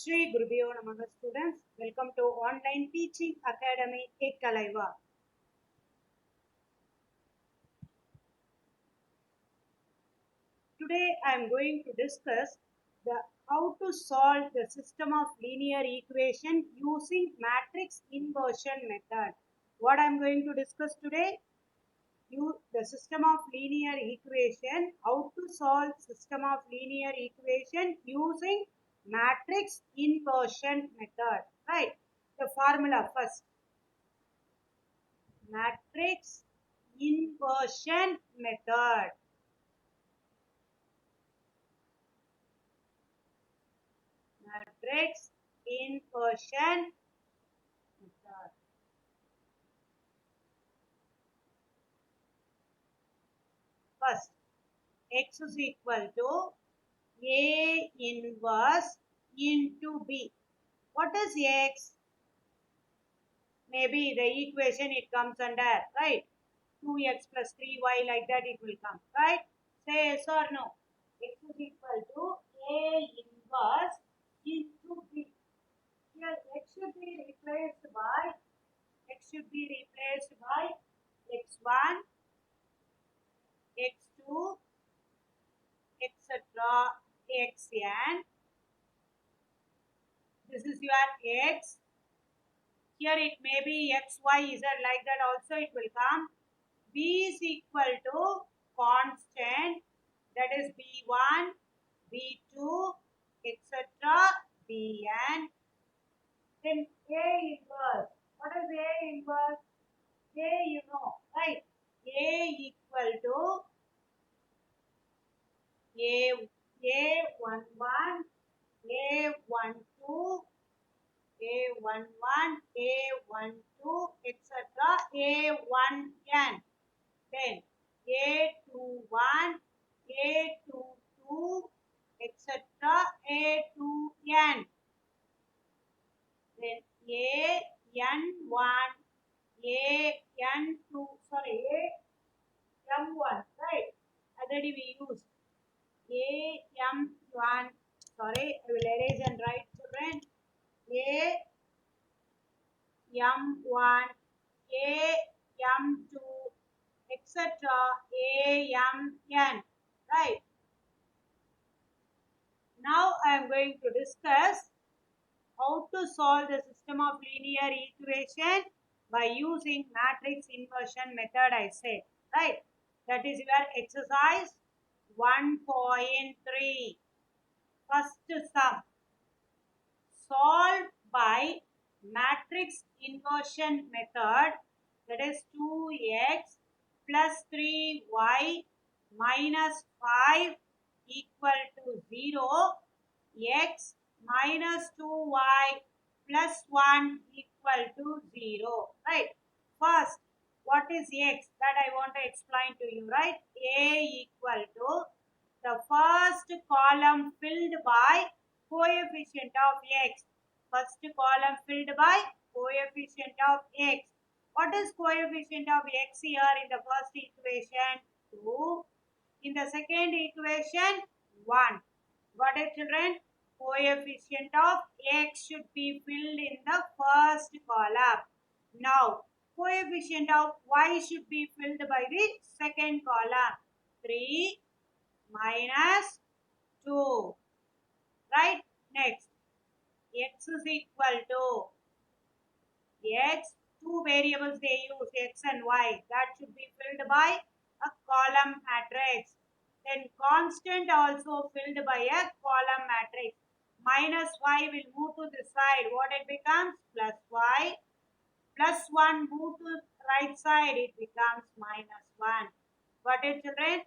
Shri Gurubhyo Namaha students, welcome to Online Teaching Academy Ekkalaiva. Today I am going to discuss how to solve the system of linear equation using matrix inversion method. What I am going to discuss today? The system of linear equation, how to solve system of linear equation using matrix inversion method, right? The formula first, matrix inversion method. Matrix inversion method. First, x is equal to A inverse into B. What is x? Maybe the equation it comes under, right? 2x plus 3y, like that it will come, right? Say yes or no. X is equal to A inverse into B. Here x should be replaced by x1, x2, etc. xn. This is your x. Here it may be x, y, z, like that also it will come. B is equal to constant, that is B1, B2, etc. Bn. Then A inverse. What is A inverse? A you know, right? A equal to A11, A12, A11, A12, etc. A1n. Then A21, A22, etc. A2n. Then A n1, A n2, sorry, A m1, right? Already we used AM1, sorry, I will erase and write children. AM1, AM2, etc. AMN, right? Now I am going to discuss how to solve the system of linear equation by using matrix inversion method, I said, right? That is your exercise 1.3. First sum. Solve by matrix inversion method, that is 2x plus 3y minus 5 equal to 0, x minus 2y plus 1 equal to 0, right? First, what is x? That I want to explain to you, right? A equal to the first column filled by coefficient of x. First column filled by coefficient of x. What is coefficient of x here in the first equation? 2. In the second equation, 1. Got it, children? Coefficient of x should be filled in the first column. Now, coefficient of y should be filled by the second column. 3 minus 2. Right? Next, x is equal to x, two variables they use, x and y. That should be filled by a column matrix. Then constant also filled by a column matrix. Minus y will move to the side. What it becomes? Plus y. Plus 1 move to right side. It becomes minus 1. Got it, children?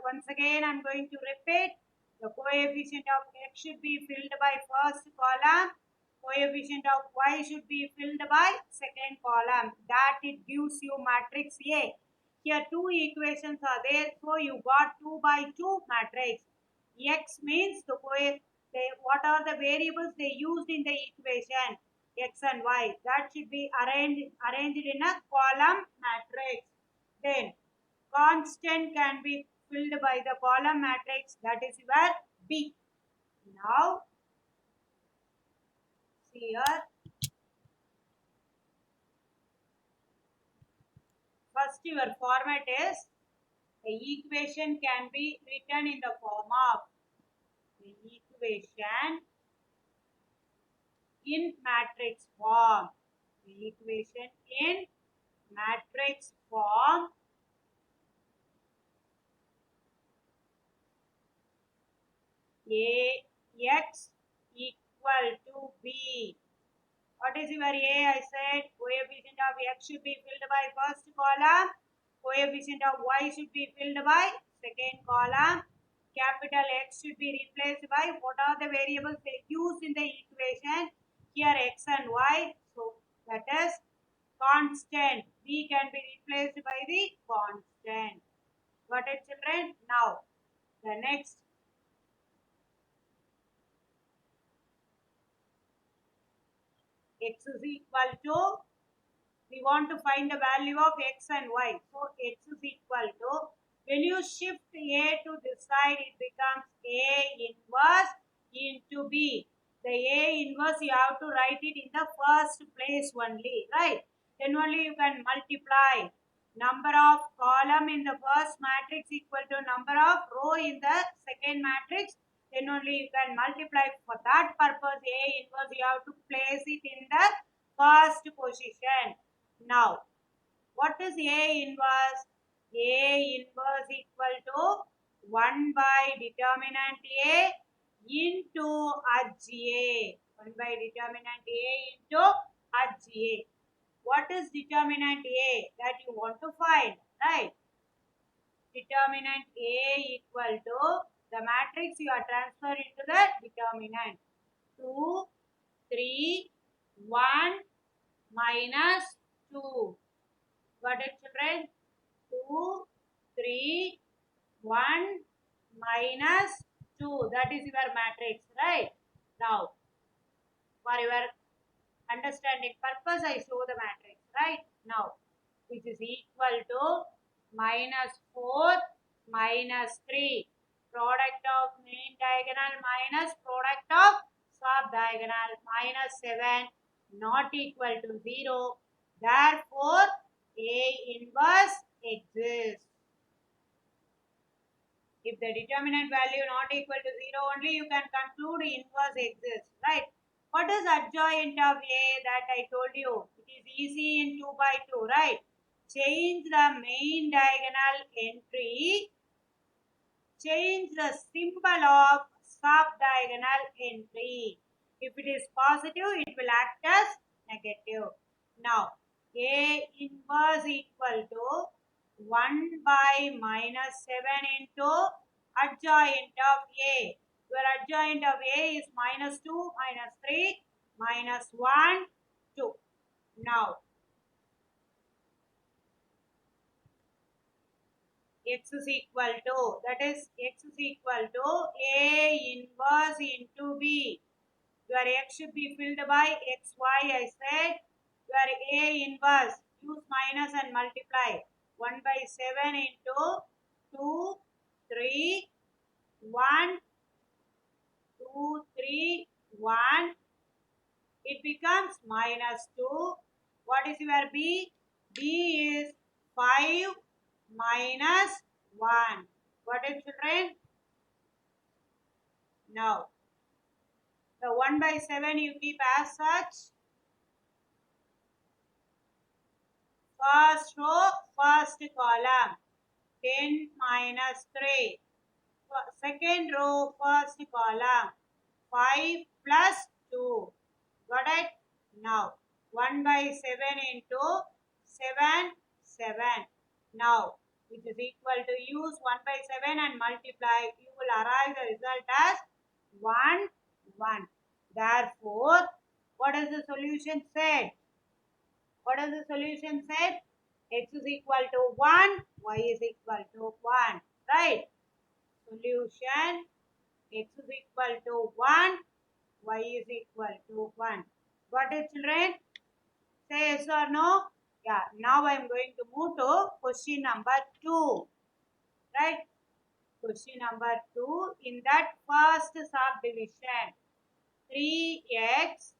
Once again, I am going to repeat. The coefficient of x should be filled by first column. Coefficient of y should be filled by second column. That it gives you matrix A. Here two equations are there, so you got 2 by 2 matrix. X means what are the variables they used in the equation? X and y. That should be arranged in a column matrix. Then constant can be filled by the column matrix, that is your B. Now here. First, your format is the equation can be written in the form of the equation in matrix form. The equation in matrix form Ax equal to B. What is your A? I said coefficient of X should be filled by first column. Coefficient of Y should be filled by second column. Capital X should be replaced by what are the variables they use in the equation? Here X and Y. So that is constant. B can be replaced by the constant. Got it, children? Now the next X is equal to, we want to find the value of X and Y. So X is equal to, when you shift A to this side, it becomes A inverse into B. The A inverse, you have to write it in the first place only, right? Then only you can multiply number of column in the first matrix equal to number of row in the second matrix. Then only you can multiply. For that purpose, A inverse, you have to place it in the first position. Now, what is A inverse? A inverse equal to 1 by determinant A into HA. 1 by determinant A into HA. What is determinant A that you want to find? Right? Determinant A equal to the matrix you are transferred into the determinant. 2, 3, 1 minus 2. Got it, children? 2, 3, 1 minus 2. That is your matrix, right? Now, for your understanding purpose, I show the matrix, right? Now, which is equal to minus 4 minus 3. Product of main diagonal minus product of sub diagonal minus 7 not equal to 0. Therefore, A inverse exists. If the determinant value not equal to 0 only, you can conclude inverse exists, right? What is adjoint of A that I told you? It is easy in 2 by 2, right? Change the main diagonal entry. Change the symbol of sub-diagonal entry. If it is positive, it will act as negative. Now, A inverse equal to 1 by minus 7 into adjoint of A. Your adjoint of A is minus 2, minus 3, minus 1, 2. Now, X is equal to, that is X is equal to A inverse into B. Your X should be filled by XY, I said. Your A inverse, use minus and multiply. 1 by 7 into 2, 3, 1, 2, 3, 1. It becomes minus 2. What is your B? B is 5 minus 1. Got it, children? Now, the 1 by 7 you keep as such. First row, first column. 10 minus 3. Second row, first column. 5 plus 2. Got it? Now, 1 by 7 into 7, 7. Now, which is equal to use 1 by 7 and multiply. You will arrive the result as 1, 1. Therefore, what is the solution said? What is the solution said? X is equal to 1, Y is equal to 1. Right? Solution, X is equal to 1, Y is equal to 1. Got it, children? Say yes or no? Yeah. Now I am going to move to question number 2. Right? Question number 2. In that first subdivision, 3x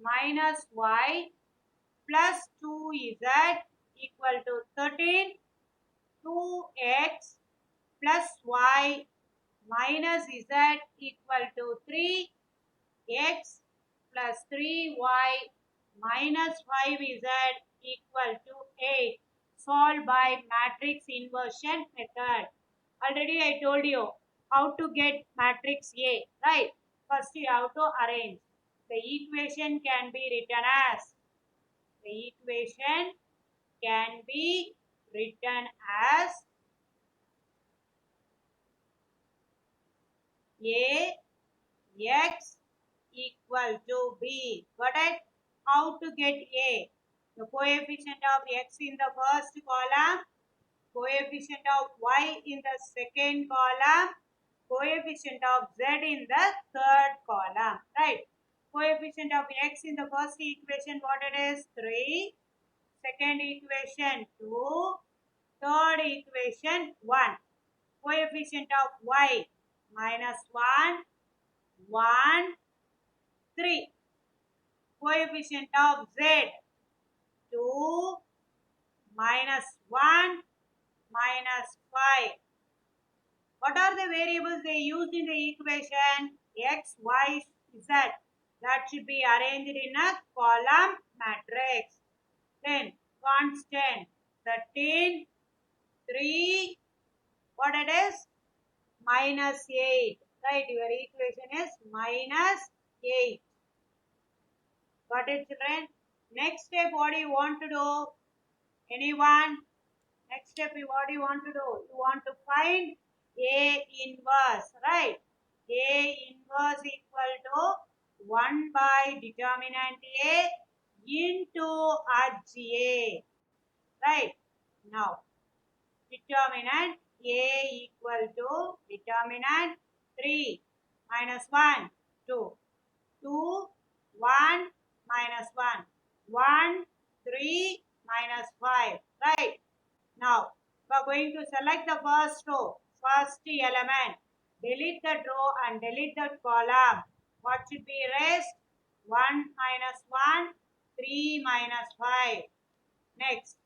minus y plus 2z equal to 13. 2x plus y minus z equal to 3. X plus 3y minus 5z equal to 8. Solved by matrix inversion method. Already I told you how to get matrix A, right? First you have to arrange. The equation can be written as, the equation can be written as A x equal to b. Got it? How to get A? The coefficient of x in the first column, coefficient of y in the second column, coefficient of z in the third column. Right? Coefficient of x in the first equation, what it is? 3. Second equation 2. Third equation 1. Coefficient of y minus 1, 1, 3. Coefficient of z 2, minus 1, minus 5. What are the variables they used in the equation? X, Y, Z. That should be arranged in a column matrix. Then constant 13, 3, what it is? Minus 8. Right, your equation is minus 8. Got it, children? Next step, what do you want to do? Anyone? Next step, what do you want to do? You want to find A inverse, right? A inverse equal to 1 by determinant A into H A, right? Now, determinant A equal to determinant 3 minus 1, 2. 2, 1, minus 1. 1, 3, minus 5. Right? Now, we are going to select the first row, first element. Delete that row and delete that column. What should be erased? 1 minus 1, 3 minus 5. Next,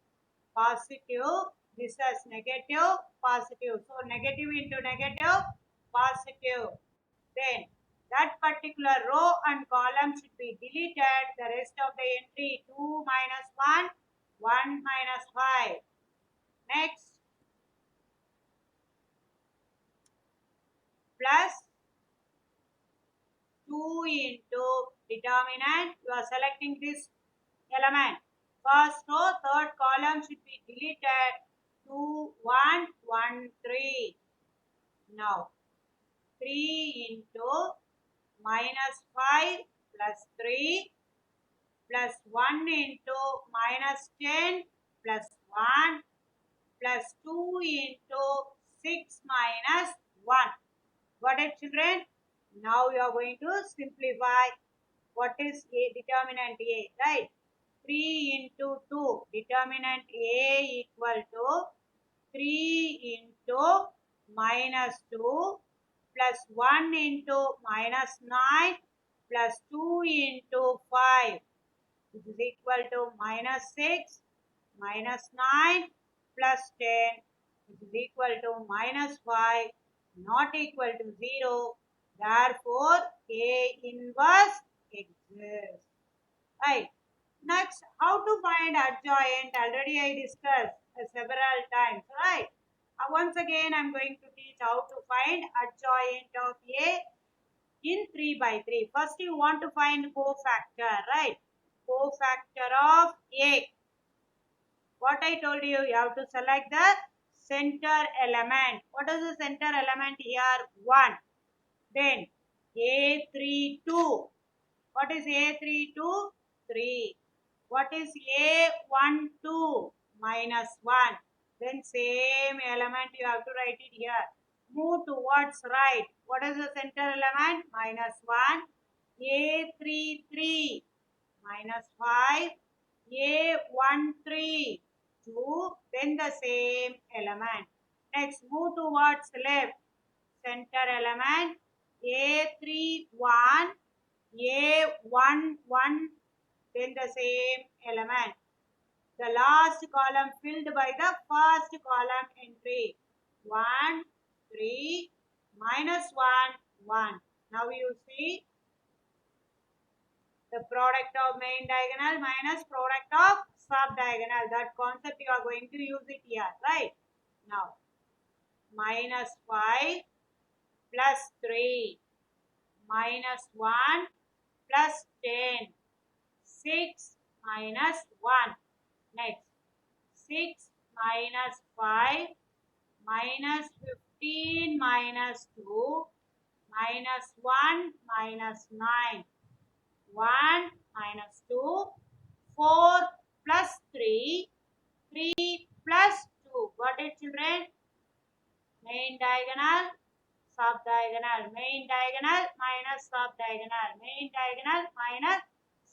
positive. This is negative, positive. So, negative into negative, positive. Then that particular row and column should be deleted. The rest of the entry 2 minus 1, 1 minus 5. Next, plus 2 into determinant. You are selecting this element. First row, third column should be deleted. 2, 1, 1, 3. Now, 3 into minus 5 plus 3 plus 1 into minus 10 plus 1 plus 2 into 6 minus 1. Got it, children? Now you are going to simplify. What is A? Determinant A, right? 3 into 2. Determinant A equal to 3 into minus 2 plus 1 into minus 9 plus 2 into 5, which is equal to minus 6 minus 9 plus 10, which is equal to minus 5, not equal to 0. Therefore, A inverse exists. Right. Next, how to find adjoint? Already I discussed several times. Right. Once again, I'm going to teach how to find adjoint of A in 3 by 3. First, you want to find cofactor, right? Cofactor of A. What I told you, you have to select the center element. What is the center element here? 1. Then A32. What is A32? 3. What is A12? Minus 1. Then same element you have to write it here. Move towards right. What is the center element? Minus 1. A33. Minus 5. A13. 2. Then the same element. Next, move towards left. Center element A31. A 1 1, then the same element. The last column filled by the first column entry. 1 3 minus 1 1. Now you see the product of main diagonal minus product of sub diagonal. That concept you are going to use it here, right? Now minus 5 plus 3 minus 1 plus 10. 6 minus 1. Next 6 minus 5 minus 15 minus 2 minus 1 minus 9. 1 minus 2. 4 plus 3. 3 plus 2. Got it, children? Main diagonal, sub diagonal. Main diagonal minus sub diagonal. Main diagonal minus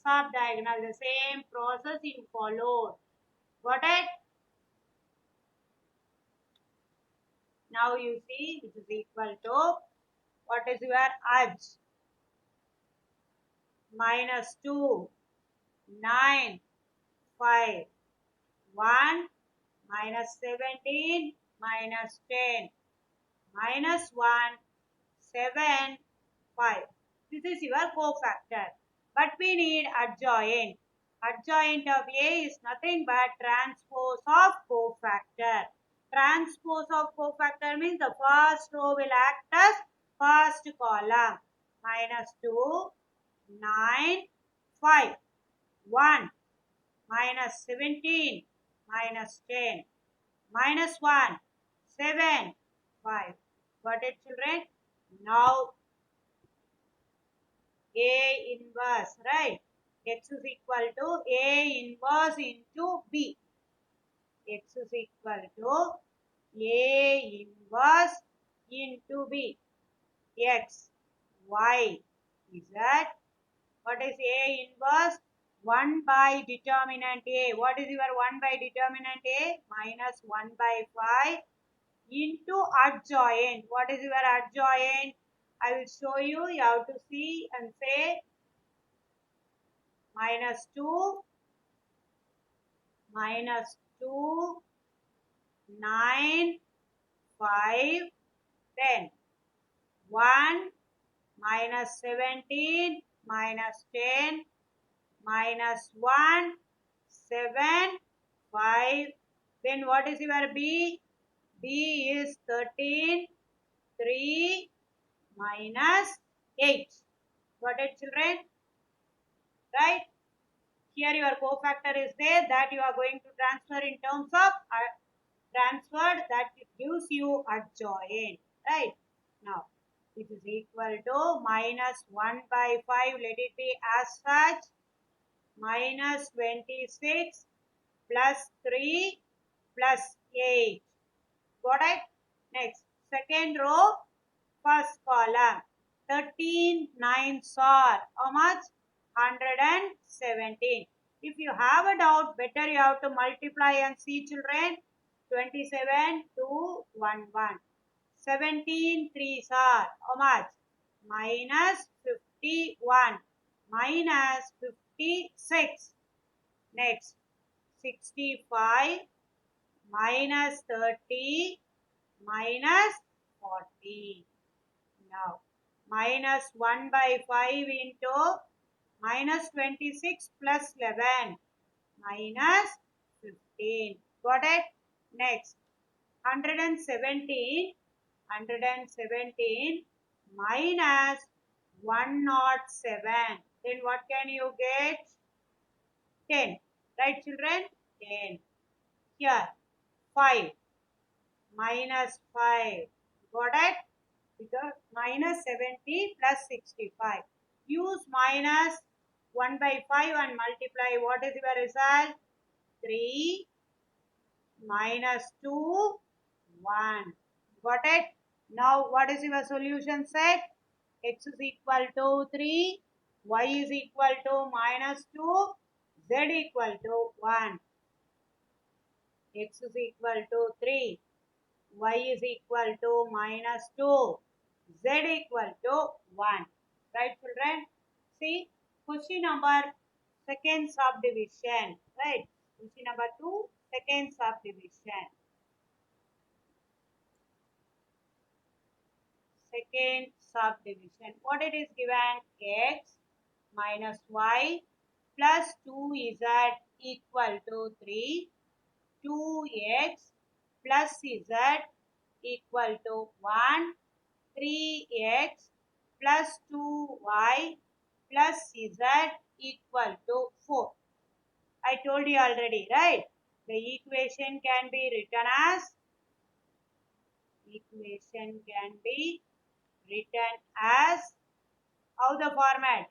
sub diagonal. The same process you followed. Got it? Now you see which is equal to what is your edge? Minus 2, 9, 5, 1, minus 17, minus 10, minus 1, 7, 5. This is your cofactor. But we need adjoint. Adjoint of A is nothing but transpose of cofactor. Transpose of cofactor means the first row will act as first column. Minus 2, 9, 5, 1, minus 17, minus 10, minus 1, 7, 5. Got it, children? Now A inverse, right? X is equal to A inverse into B. X is equal to A inverse into B. X, Y, Z. What is A inverse? 1 by determinant A. What is your 1 by determinant A? Minus 1 by 5 into adjoint. What is your adjoint? I will show you. You have to see and say minus 2, minus 2, 9, 5, 10. 1, minus 17, minus 10, minus 1, 7, 5. Then what is your B? B is 13, 3, minus 8. Got it, children? Right? Here your cofactor is there that you are going to transfer in terms of transferred, that it gives you adjoint. Right? Now, it is equal to minus 1 by 5. Let it be as such. Minus 26 plus 3 plus 8. Got it? Next, second row, first column. 13 9s are how much? 117. If you have a doubt, better you have to multiply and see, children. 27 to 1 1. 17 3s are how much? Minus 51 minus 56. Next, 65 minus 30 minus 40. Now, minus 1 by 5 into minus 26 plus 11 minus 15. Got it? Next, 117 minus 107. Then what can you get? 10. Right, children? 10. Here, 5 minus 5. Got it? Because minus 70 plus 65. Use minus 1 by 5 and multiply. What is your result? 3 minus 2, 1. Got it? Now, what is your solution set? X is equal to 3, Y is equal to minus 2, Z equal to 1. X is equal to 3, Y is equal to minus 2, Z equal to 1. Right, children? See, question number second subdivision, right? Question number 2, second subdivision. Second subdivision. What it is given? X minus y plus 2z equal to 3. 2x plus z equal to 1. 3x plus 2y plus z equal to 4. I told you already, right? The equation can be written as how the format?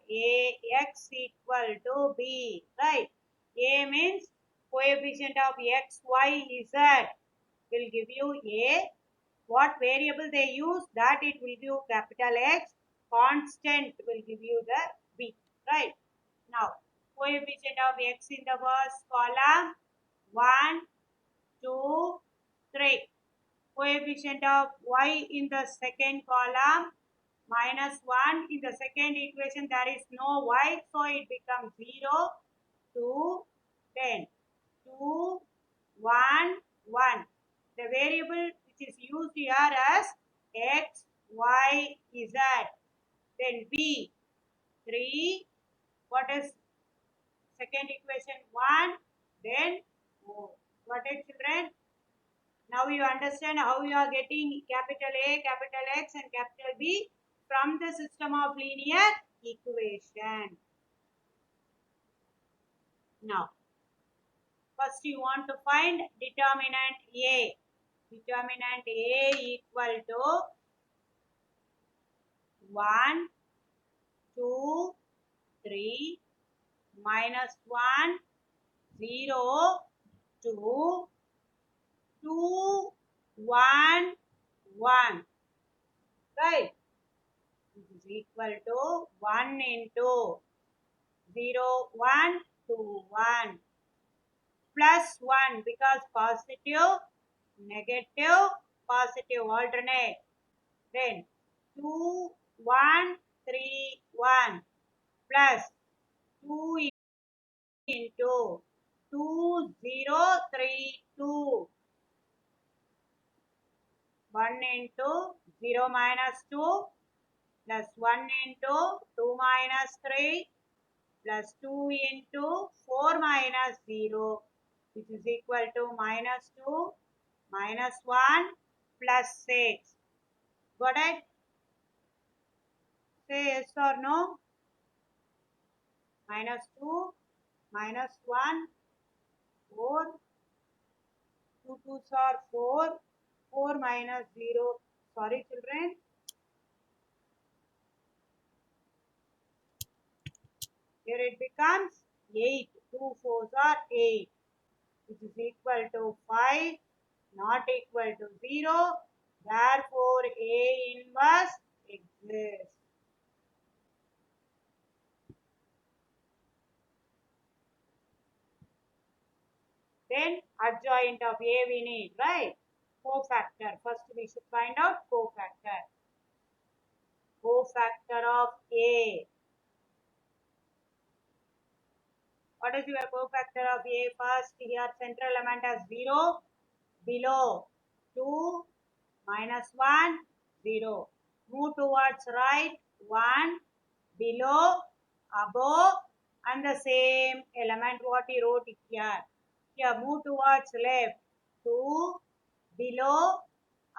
Ax equal to b, right? A means coefficient of x, y, z will give you a. What variable they use, that it will give capital X. Constant will give you the b, right? Now, coefficient of x in the first column 1, 2, 3. Coefficient of y in the second column minus 1. In the second equation there is no y, so it becomes 0, 2, 10. 2, 1, 1. The variable which is used here as x, y, z. Then b, 3. What is second equation? 1. Then 4. What is, children? Now you understand how you are getting capital A, capital X and capital B from the system of linear equation. Now, first you want to find determinant A. Determinant A equal to 1, 2, 3, minus 1, 0, 2, 2, 1, 1. Right? This is equal to 1 into 0, 1, 2, 1. Plus 1 because positive, negative, positive alternate. Then 2, 1, 3, 1 plus 2 into 2, 0, 3, 2. 1 into 0 minus 2 plus 1 into 2 minus 3 plus 2 into 4 minus 0, which is equal to minus 2 minus 1 plus 6. Got it? Say yes or no. Minus 2 minus 1, 4. 2 2s are 4. 4 minus 0. Sorry, children. Here it becomes 8. 2 4s are 8, which is equal to 5, not equal to 0. Therefore, A inverse exists. Then adjoint of A we need, right? Cofactor. First we should find out cofactor. Cofactor of A. What is your cofactor of A? First here central element as 0, below 2, minus 1, 0. Move towards right, 1, below, above, and the same element what he wrote here. Here move towards left, 2, below,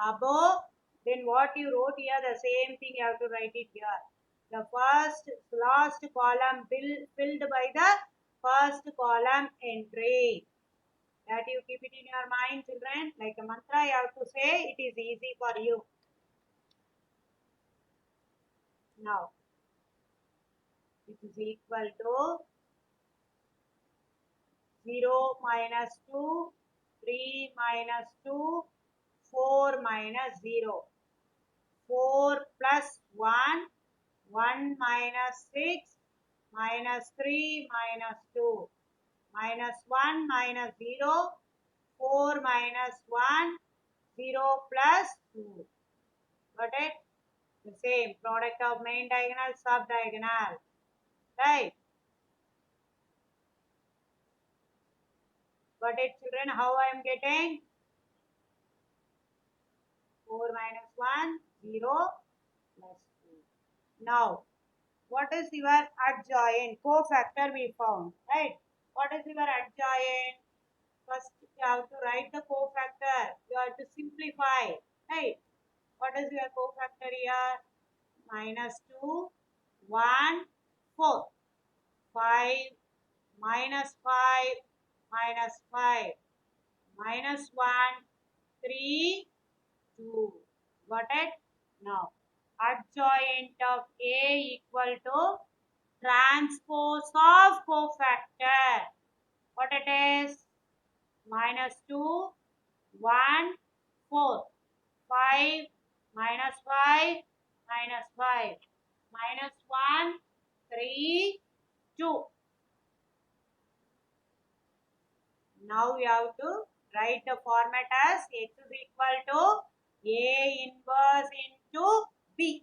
above, then what you wrote here, the same thing you have to write it here. The last column filled by the first column entry. That you keep it in your mind, children. Like a mantra you have to say, it is easy for you. Now, it is equal to 0 minus 2, 3 minus 2, 4 minus 0. 4 plus 1, 1 minus 6, minus 3 minus 2, minus 1 minus 0, 4 minus 1, 0 plus 2. Got it? The same product of main diagonal, sub diagonal. right? Got it, children? How I am getting? 4 minus 1, 0 plus 2. Now, what is your adjoint? Cofactor we found, right? What is your adjoint? First, you have to write the cofactor. You have to simplify, right? What is your cofactor here? Minus 2, 1, 4. 5, minus 5, minus 5, minus 1, 3, 2. Got it? Now, adjoint of A equal to transpose of cofactor. What it is? Minus 2, 1, 4. 5, minus 5, minus 5. Minus 1, 3, 2. Now we have to write the format as x is equal to A inverse into B.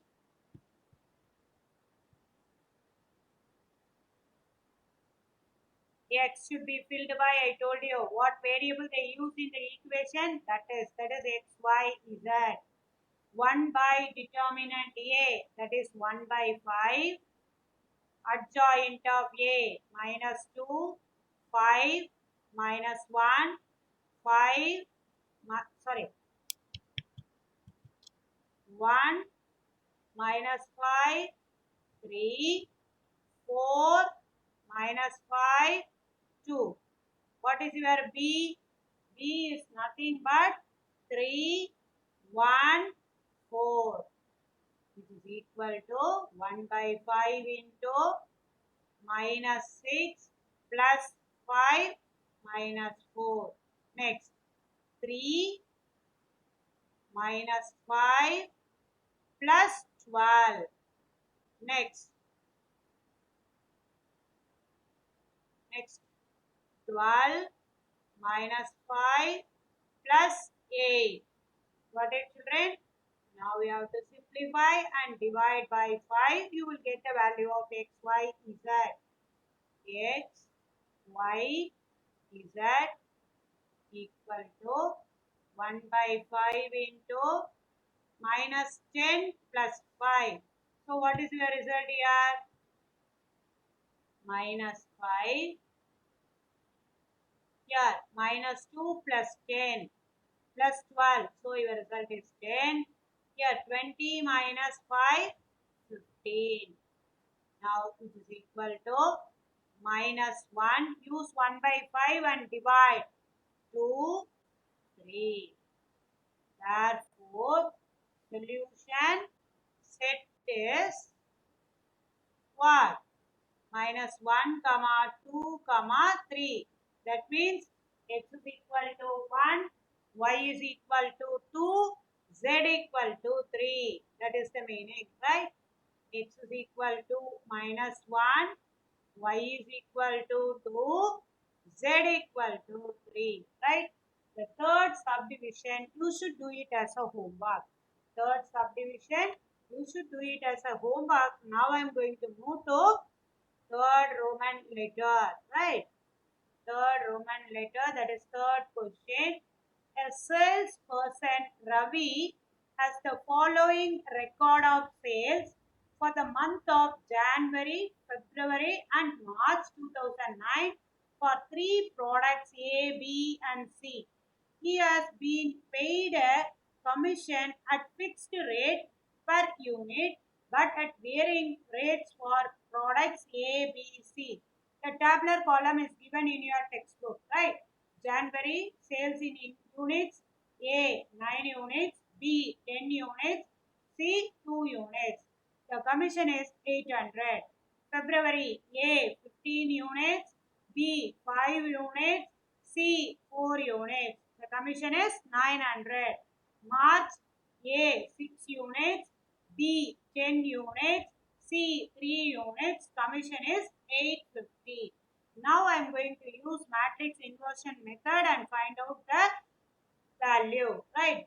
X should be filled by, I told you, what variable they use in the equation, that is x, y, z. 1 by determinant A, that is 1 by 5. Adjoint of A, minus 2, 5, minus 1, 5, sorry, 1, minus 5, 3, 4, minus 5, 2. What is your B? B is nothing but 3, 1, 4, which is equal to 1 by 5 into minus 6 plus 5 minus 4. Next, 3 minus 5 plus 12. Next, 12 minus 5 plus 8. Got it, children? Now we have to simplify and divide by 5. You will get the value of x, y, z. X, y, z equal to 1 by 5 into minus 10 plus 5. So what is your result here? Minus 5. Here, minus 2 plus 10 plus 12. So your result is 10. Here, 20 minus 5, 15. Now it is equal to minus 1. Use 1 by 5 and divide. 2, 3. Therefore, solution set is what? Minus 1, comma 2, comma 3. That means x is equal to 1, y is equal to 2, z equal to 3. That is the meaning, right? X is equal to minus 1, y is equal to 2, z equal to 3, right? The third subdivision, you should do it as a homework. Third subdivision, you should do it as a homework. Now I am going to move to third Roman letter, right? Third Roman letter, that is third question. A salesperson, Ravi, has the following record of sales for the month of January, February, and March 2009 for three products A, B, and C. He has been paid a commission at fixed rate per unit but at varying rates for products A, B, C. The tabular column is given in your textbook, right? January sales in units, A 9 units, B 10 units, C 2 units. The commission is 800. February A 15 units, B 5 units, C 4 units. The commission is 900. March A 6 units, B 10 units, C 3 units. Commission is 850. Now I am going to use matrix inversion method and find out the value, right?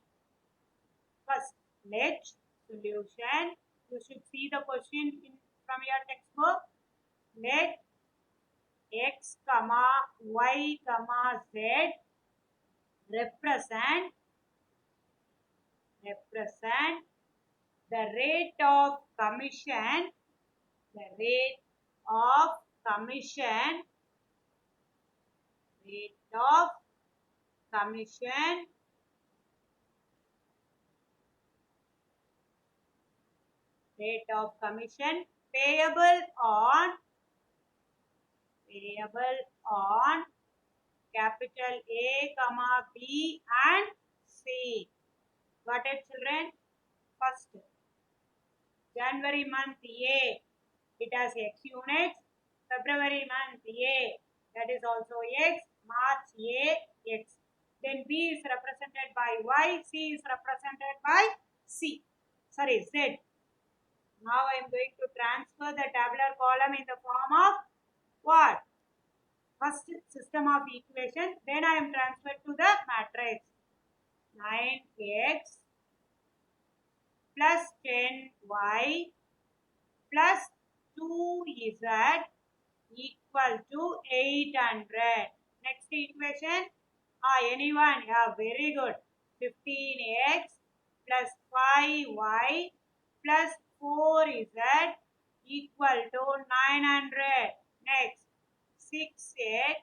First, let solution. You should see the question from your textbook. let x comma y comma z represent the rate of commission, the rate of commission, rate of commission rate of commission payable on capital A comma B and C. Got it, children? First, January month A, it has X units. February month A, that is also X. March A, X. Then B is represented by Y, C is represented by Z. Now I am going to transfer the tabular column in the form of what? First system of equation. Then I am transferred to the matrix. 9x plus 10y plus 2z equal to 800. Next equation. Anyone? Yeah, very good. 15x plus 5y plus 4z equal to 900. Next, 6x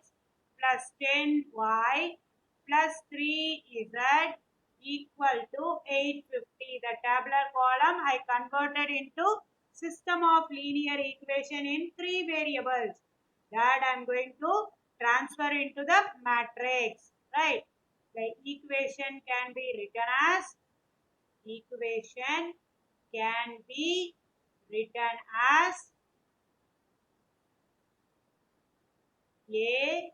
plus 10y plus 3z equal to 850. The tabular column I converted into system of linear equation in 3 variables that I am going to transfer into the matrix, right? The equation can be written as A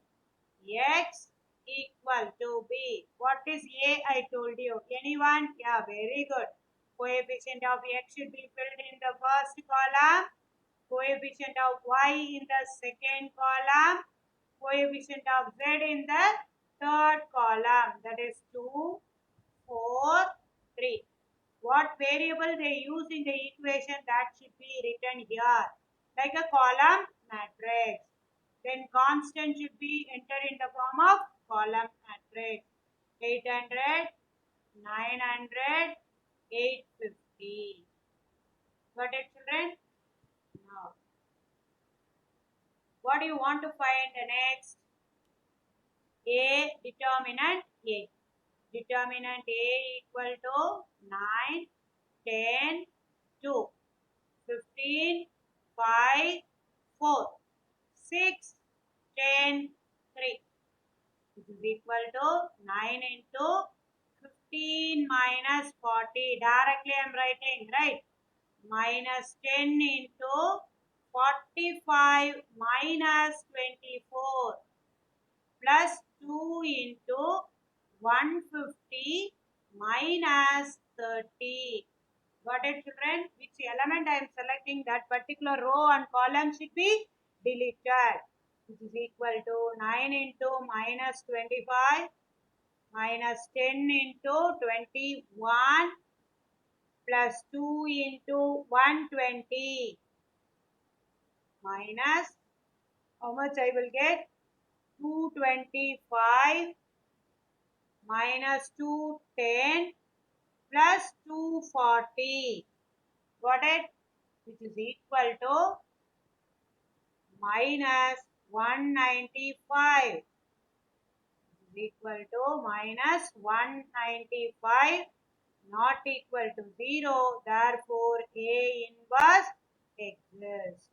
x equal to B. What is A? I told you. Anyone? Yeah, very good. Coefficient of x should be filled in the first column. Coefficient of y in the second column. Coefficient of z in the third column. That is 2, 4, 3. What variable they use in the equation, that should be written here. Like a column matrix. Then constant should be entered in the form of column matrix. 800, 900, 850. Got it, children? Now, what do you want to find next? A, determinant A. Determinant A equal to 9, 10, 2, 15, 5, 4, 6, 10, 3. This is equal to 9 into 15 minus 40. Directly I am writing, right? Minus 10 into 45 minus 24 plus 2 into 150 minus 30. Got it, children? Which element I am selecting, that particular row and column should be deleted. Which is equal to 9 into minus 25 minus 10 into 21 plus 2 into 120 minus how much I will get? 225 minus 210 plus 240. Got it? Which is equal to minus 195. Which is equal to minus 195, not equal to 0. Therefore, A inverse exists.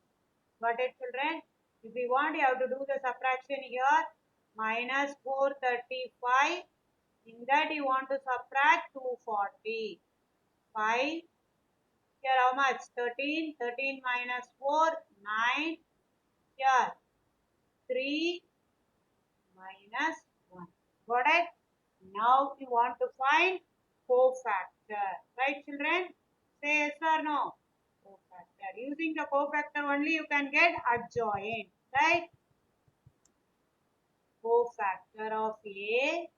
Got it, children? If we want, you have to do the subtraction here. Minus 435. In that, you want to subtract 240. 5. Here, how much? 13. 13 minus 4, 9. Here, 3 minus 1. Got it? Now, you want to find cofactor. Right, children? Say yes or no? Cofactor. Using the cofactor only, you can get adjoint. Right? Cofactor of A.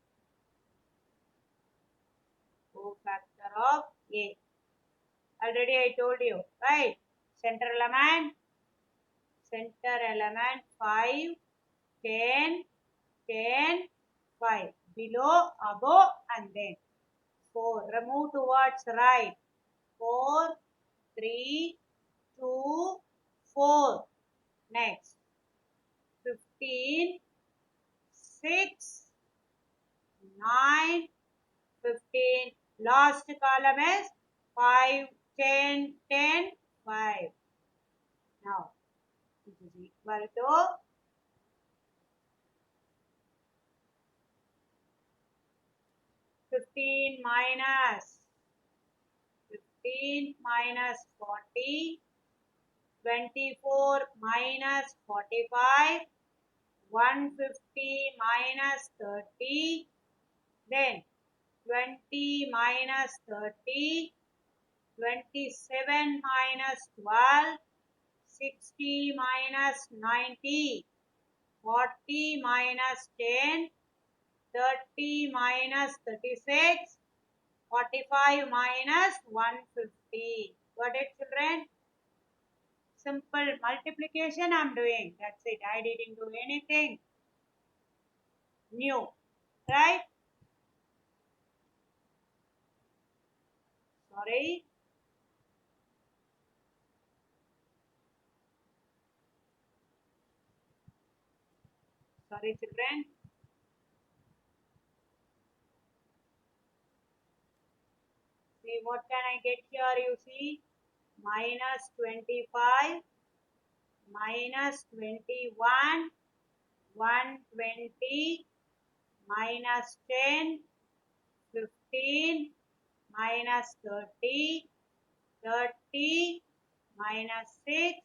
Cofactor of A. Already I told you. Right? Center element, Center element 5, 10, 10, 5. Below, above, and then 4. Remove towards right. 4, 3, 2, 4. Next. 15, 6, 9, 15. Last column is 5, 10, 10, 5. Now, this is equal to 15 minus 15 minus 40, 24 minus 45, 150 minus 30, then 20 minus 30, 27 minus 12, 60 minus 90, 40 minus 10, 30 minus 36, 45 minus 150. Got it, children? Simple multiplication I'm doing. That's it. I didn't do anything new. Right? Sorry. Sorry, children. See, what can I get here? You see, minus 25, minus 21, 120, minus 10, 15, minus 30, 30, minus 6,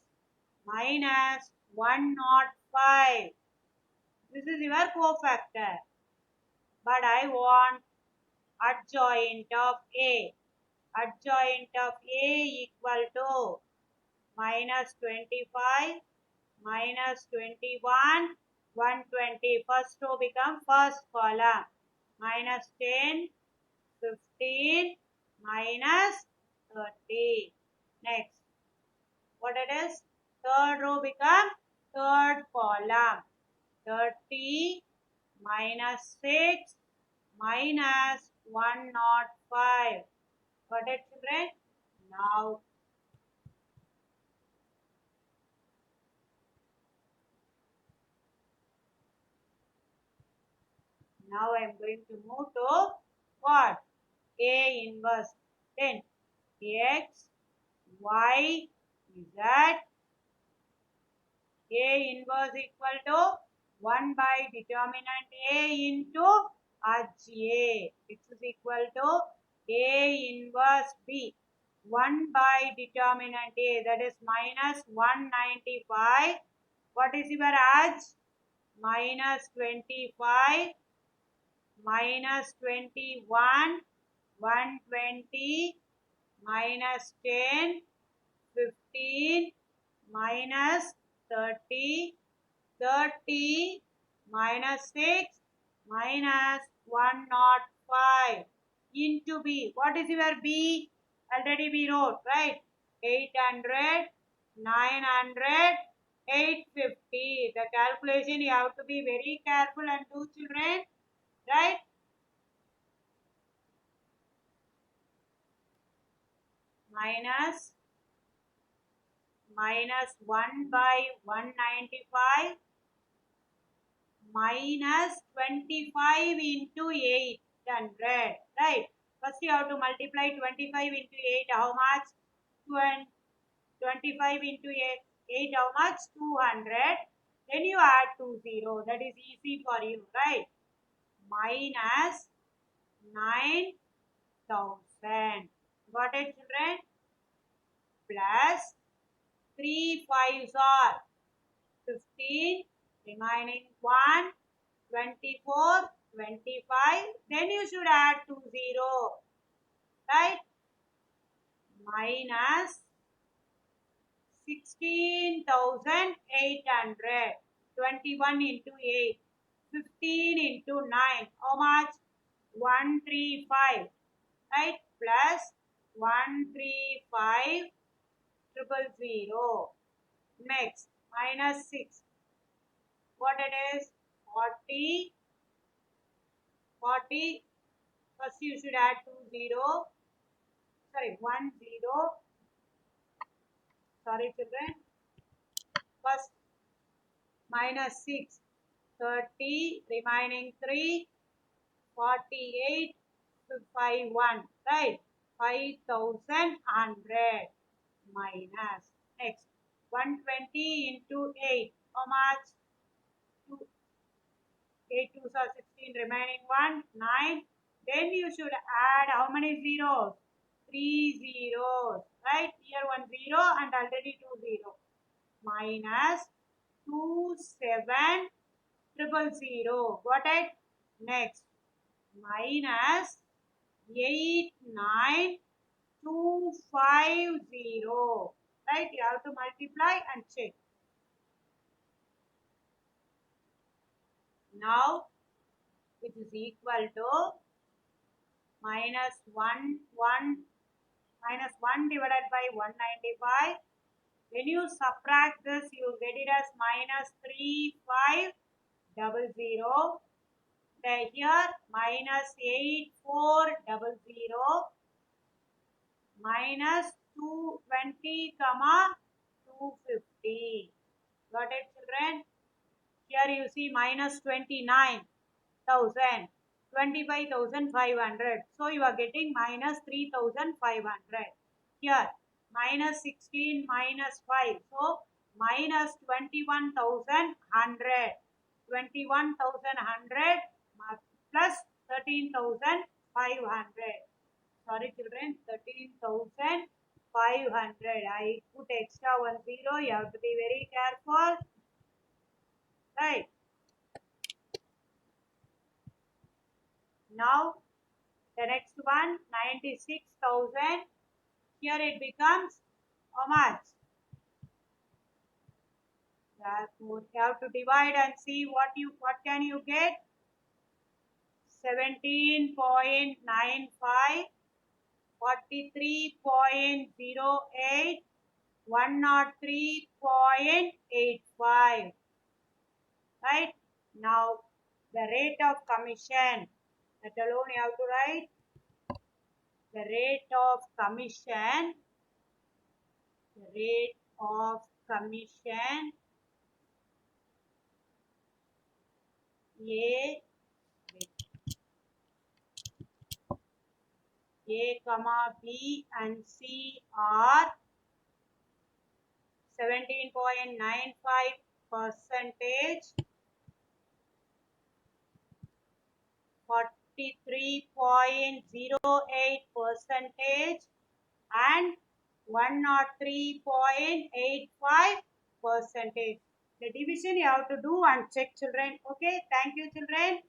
minus 105. This is your cofactor. But I want adjoint of A. Adjoint of A equal to minus 25, minus 21, 120. First row become first column. Minus 10, 15, minus 30. Next. What it is? Third row become third column. 30 minus 6 minus 105. Got it, children? Now, I am going to move to what? A inverse. Then x, y, z. A inverse equal to 1 by determinant A into H A, which is equal to A inverse B. 1 by determinant A, that is minus 195. What is your H? Minus 25, minus 21, 120, minus 10, 15, minus 30, 30, minus 6, minus 105 into B. What is your B? Already we wrote, right? 800, 900, 850. The calculation you have to be very careful and do, children, right? Minus 1 by 195 minus 25 into 800, right? First you have to multiply 25 into 8, how much? 25 into 8, how much? 200. Then you add 20, that is easy for you, right? Minus 9,000. Got it, children? Plus 3 5s are 15, remaining 1, 24, 25. Then you should add 20, right? Minus 16,800. 21 into 8. 15 into 9. How much? 135. Right? Plus 135 000. Next. minus 6. What it is? 40. 40. First you should add 2 0. Sorry, 1 0. Sorry children. First minus 6. 30. Remaining 3. 48. 51. Right. 5100 minus. Next. 120 into 8. How much? 2. 8 2s are 16. Remaining 1. 9. Then you should add how many zeros? 3 zeros. Right? Here 1 0 and already 2 0. Minus 2 7 triple 0. Got it? Next. Minus 8 9 2 5 0. Right? You have to multiply and check. Now, which is equal to minus 1 1 minus 1 divided by 195. When you subtract this, you get it as minus 3500. Then here minus 8400 minus 220 comma 250. Got it children? Here you see minus 29,000, 25,500. So you are getting minus 3,500. Here minus 16 minus 5. So minus 21,100. 21,100 plus 13,500. Sorry children, 13,500. I put extra 1 0. You have to be very careful. Right. Now the next one 96,000. Here it becomes how much? Therefore, you have to divide and see what can you get. 17.95, 43.08, 103.85. Right? Now the rate of commission. That alone you have to write. The rate of commission. The rate of commission A comma B and C are 17.95%, 43.08%, and 103.85%. The division you have to do and check children. Okay, thank you children.